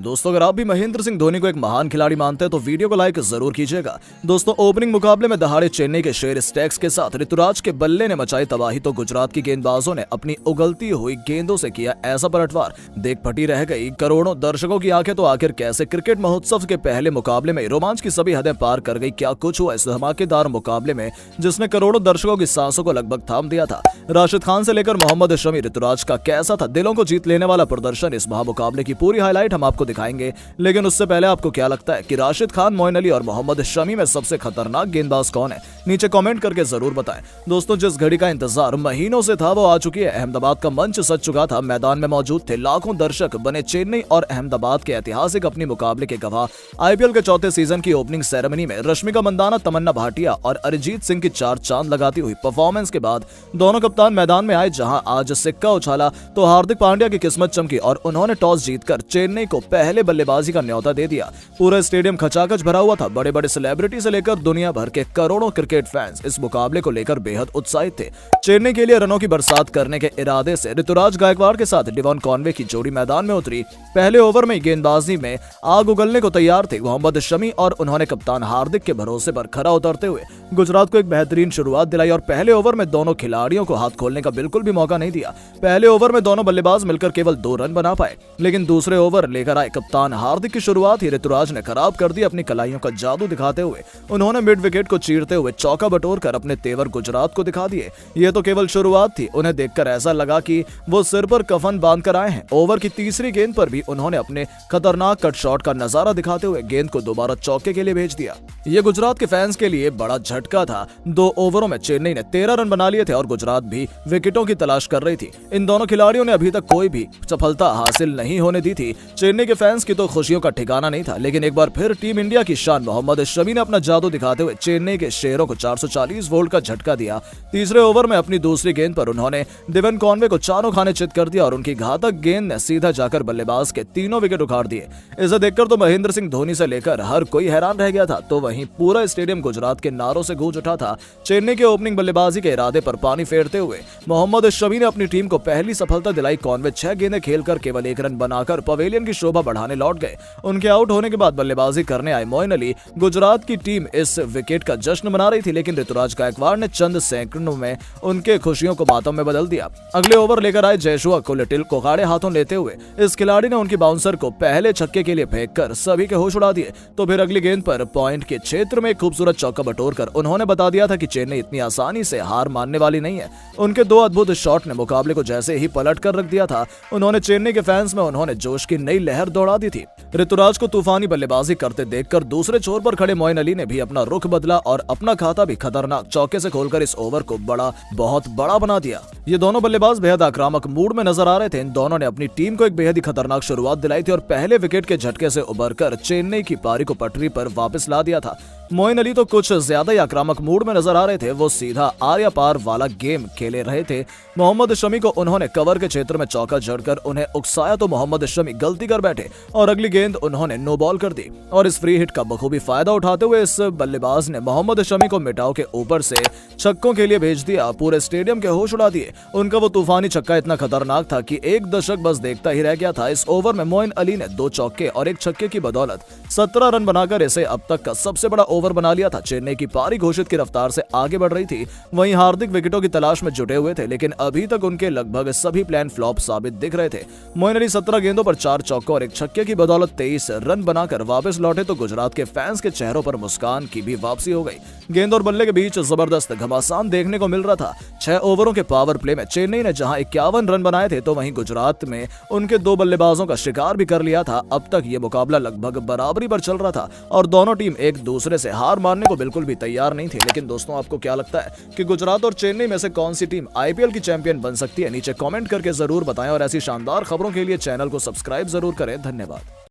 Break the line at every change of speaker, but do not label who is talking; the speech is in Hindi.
दोस्तों, अगर आप भी महेंद्र सिंह धोनी को एक महान खिलाड़ी मानते हैं तो वीडियो को लाइक जरूर कीजिएगा। दोस्तों, ओपनिंग मुकाबले में दहाड़े चेन्नई के शेर स्टैग्स के साथ ऋतुराज के बल्ले ने मचाई तबाही तो गुजरात की गेंदबाजों ने अपनी उगलती हुई गेंदों से किया ऐसा पलटवार, देख फटी रह गई करोड़ों दर्शकों की आंखें। तो आखिर कैसे क्रिकेट महोत्सव के पहले मुकाबले में रोमांच की सभी हदें पार कर गई? क्या कुछ हुआ इस धमाकेदार मुकाबले में जिसने करोड़ों दर्शकों की सांसों को लगभग थाम दिया था? राशिद खान से लेकर मोहम्मद शमी, ऋतुराज का कैसा था दिलों को जीत लेने वाला प्रदर्शन? इस महामुकाबले की पूरी हाईलाइट हम आपको दिखाएंगे, लेकिन उससे पहले आपको क्या लगता है कि राशिद खान, मोइन अली और मोहम्मद शमी में सबसे खतरनाक गेंदबाज कौन है? नीचे कमेंट करके जरूर बताएं। दोस्तों, जिस घड़ी का इंतजार महीनों से था वो आ चुकी है। अहमदाबाद का मंच सज चुका था, मैदान में मौजूद थे लाखों दर्शक, बने चेन्नई और अहमदाबाद के ऐतिहासिक अपनी मुकाबले के गवाह। आईपीएल के चौथे सीजन की ओपनिंग सेरेमनी में रश्मिका मंदाना, तमन्ना भाटिया और अरिजीत सिंह की चार चांद लगाती हुई परफॉर्मेंस के बाद दोनों कप्तान मैदान में आए। जहां आज सिक्का उछाला तो हार्दिक पांड्या की किस्मत चमकी और उन्होंने टॉस जीतकर चेन्नई को पहले बल्लेबाजी का न्योता दे दिया। पूरा स्टेडियम खचाखच भरा हुआ था। बड़े बड़े सेलिब्रिटी से लेकर दुनिया भर के करोड़ों क्रिकेट फैंस इस मुकाबले को लेकर बेहद उत्साहित थे। चेन्नई के लिए रनों की बरसात करने के इरादे से ऋतुराज गायकवाड़ के साथ डेवन कॉनवे की जोड़ी मैदान में उतरी। पहले ओवर में गेंदबाजी में आग उगलने को तैयार थे मोहम्मद शमी और उन्होंने कप्तान हार्दिक के भरोसे पर खरा उतरते हुए गुजरात को एक बेहतरीन शुरुआत दिलाई और पहले ओवर में दोनों खिलाड़ियों को हाथ खोलने का बिल्कुल भी मौका नहीं दिया। पहले ओवर में दोनों बल्लेबाज मिलकर केवल 2 रन बना पाए, लेकिन दूसरे ओवर लेकर आए कप्तान हार्दिक की शुरुआत ही ऋतुराज ने खराब कर दी। अपनी कलाइयों का जादू दिखाते हुए उन्होंने मिड विकेट को चीरते हुए चौका बटोरकर अपने तेवर गुजरात को दिखा दिए। ये तो केवल शुरुआत थी। उन्हें देखकर ऐसा लगा कि वो सिर पर कफन बांध कर आए हैं। ओवर की तीसरी गेंद पर भी उन्होंने अपने खतरनाक कट शॉट का नजारा दिखाते हुए गेंद को दोबारा चौके के लिए भेज दिया। ये गुजरात के फैंस के लिए बड़ा झटका था। 2 ओवरों में चेन्नई ने 13 रन बना लिए थे और गुजरात भी विकेटों की तलाश कर रही थी। इन दोनों खिलाड़ियों ने अभी तक कोई भी सफलता हासिल नहीं होने दी थी। चेन्नई के फैंस की तो खुशियों का ठिकाना नहीं था, लेकिन एक बार फिर टीम इंडिया की शान मोहम्मद शमी ने अपना जादू दिखाते हुए चेन्नई के शेरों को 440 वोल्ट का झटका दिया। तीसरे ओवर में अपनी दूसरी गेंद पर उन्होंने डेवन कॉनवे को चारों खाने चित कर दिया और उनकी घातक गेंद ने सीधा जाकर बल्लेबाज के तीनों विकेट उखाड़ दिए। इसे देखकर तो महेंद्र सिंह धोनी से लेकर हर कोई हैरान रह गया था। तो वहीं पूरा स्टेडियम गुजरात के नारों से गूंज उठा था। चेन्नई के ओपनिंग बल्लेबाजी के इरादे पर पानी फेरते हुए मोहम्मद शमी ने अपनी टीम को पहली सफलता दिलाई। कॉनवे 6 गेंदें खेलकर केवल 1 रन बनाकर पवेलियन की शोभा बढ़ाने लौट गए। उनके आउट होने के बाद बल्लेबाजी करने आए मोइन अली। गुजरात की टीम इस विकेट का जश्न मना रही थी, लेकिन ऋतुराज गायकवाड़ ने चंद सेकंडों में उनके खुशियों को मातम में बदल दिया। अगले ओवर लेकर आए जयशुआ को लिटिल को खाड़े हाथों लेते हुए इस खिलाड़ी ने उनकी बाउंसर को पहले छक्के के लिए फेंककर सभी के होश उड़ा दिए। तो फिर अगली गेंद पर पॉइंट के क्षेत्र में खूबसूरत चौका बटोरकर उन्होंने बता दिया था कि चेन्नई इतनी आसानी से हार मानने वाली नहीं है। उनके 2 अद्भुत शॉट ने मुकाबले को जैसे ही पलट कर रख दिया था। उन्होंने चेन्नई के फैंस में उन्होंने जोश की नई लहर दौड़ा दी थी। ऋतुराज को तूफानी बल्लेबाजी करते देखकर दूसरे छोर पर खड़े मोइन अली ने भी अपना रुख बदला और अपना खाता भी खतरनाक चौके से खोलकर इस ओवर को बहुत बड़ा बना दिया। ये दोनों बल्लेबाज बेहद आक्रामक मूड में नजर आ रहे थे। इन दोनों ने अपनी टीम को एक बेहद ही खतरनाक शुरुआत दिलाई थी और पहले विकेट के झटके से उबरकर चेन्नई की पारी को पटरी पर वापस ला दिया था। मोइन अली तो कुछ ज्यादा ही आक्रामक मूड में नजर आ रहे थे। वो सीधा आर्या पार वाला गेम खेले रहे थे। मोहम्मद शमी को उन्होंने कवर के क्षेत्र में चौका जड़कर उन्हें उकसाया तो मोहम्मद शमी गलती कर बैठे और अगली गेंद उन्होंने नो बॉल कर दी और इस फ्री हिट का बखूबी फायदा उठाते हुए इस बल्लेबाज ने मोहम्मद शमी को मिटाव के ऊपर से छक्कों के लिए भेज दिया। पूरे स्टेडियम के होश उड़ा दिए। उनका वो तूफानी छक्का इतना खतरनाक था कि एक दशक बस देखता ही रह गया था। इस ओवर में मोइन अली ने 2 चौके और 1 छक्के की बदौलत 17 रन बनाकर इसे अब तक का सबसे बड़ा ओवर बना लिया था। चेन्नई की पारी घोषित की रफ्तार से आगे बढ़ रही थी। वहीं हार्दिक विकेटों की तलाश में जुटे हुए थे, लेकिन अभी तक उनके लगभग सभी प्लान फ्लॉप साबित दिख रहे थे। मोइन अली 17 गेंदों पर 4 चौकों और 1 छक्के की बदौलत 23 रन बनाकर वापस लौटे तो गुजरात के फैंस के चेहरों पर मुस्कान की भी वापसी हो गई। गेंद और बल्ले के बीच जबरदस्त घमासान देखने को मिल रहा था। 6 ओवरों के पावर प्ले में चेन्नई ने जहां 51 रन बनाए थे तो वहीं गुजरात में उनके 2 बल्लेबाजों का शिकार भी कर लिया था। अब तक ये मुकाबला लगभग बराबरी पर चल रहा था और दोनों टीम एक दूसरे से हार मानने को बिल्कुल भी तैयार नहीं थी। लेकिन दोस्तों, आपको क्या लगता है कि गुजरात और चेन्नई में से कौन सी टीम आईपीएल की चैंपियन बन सकती है? नीचे कमेंट करके जरूर बताएं और ऐसी शानदार खबरों के लिए चैनल को सब्सक्राइब जरूर करें। धन्यवाद।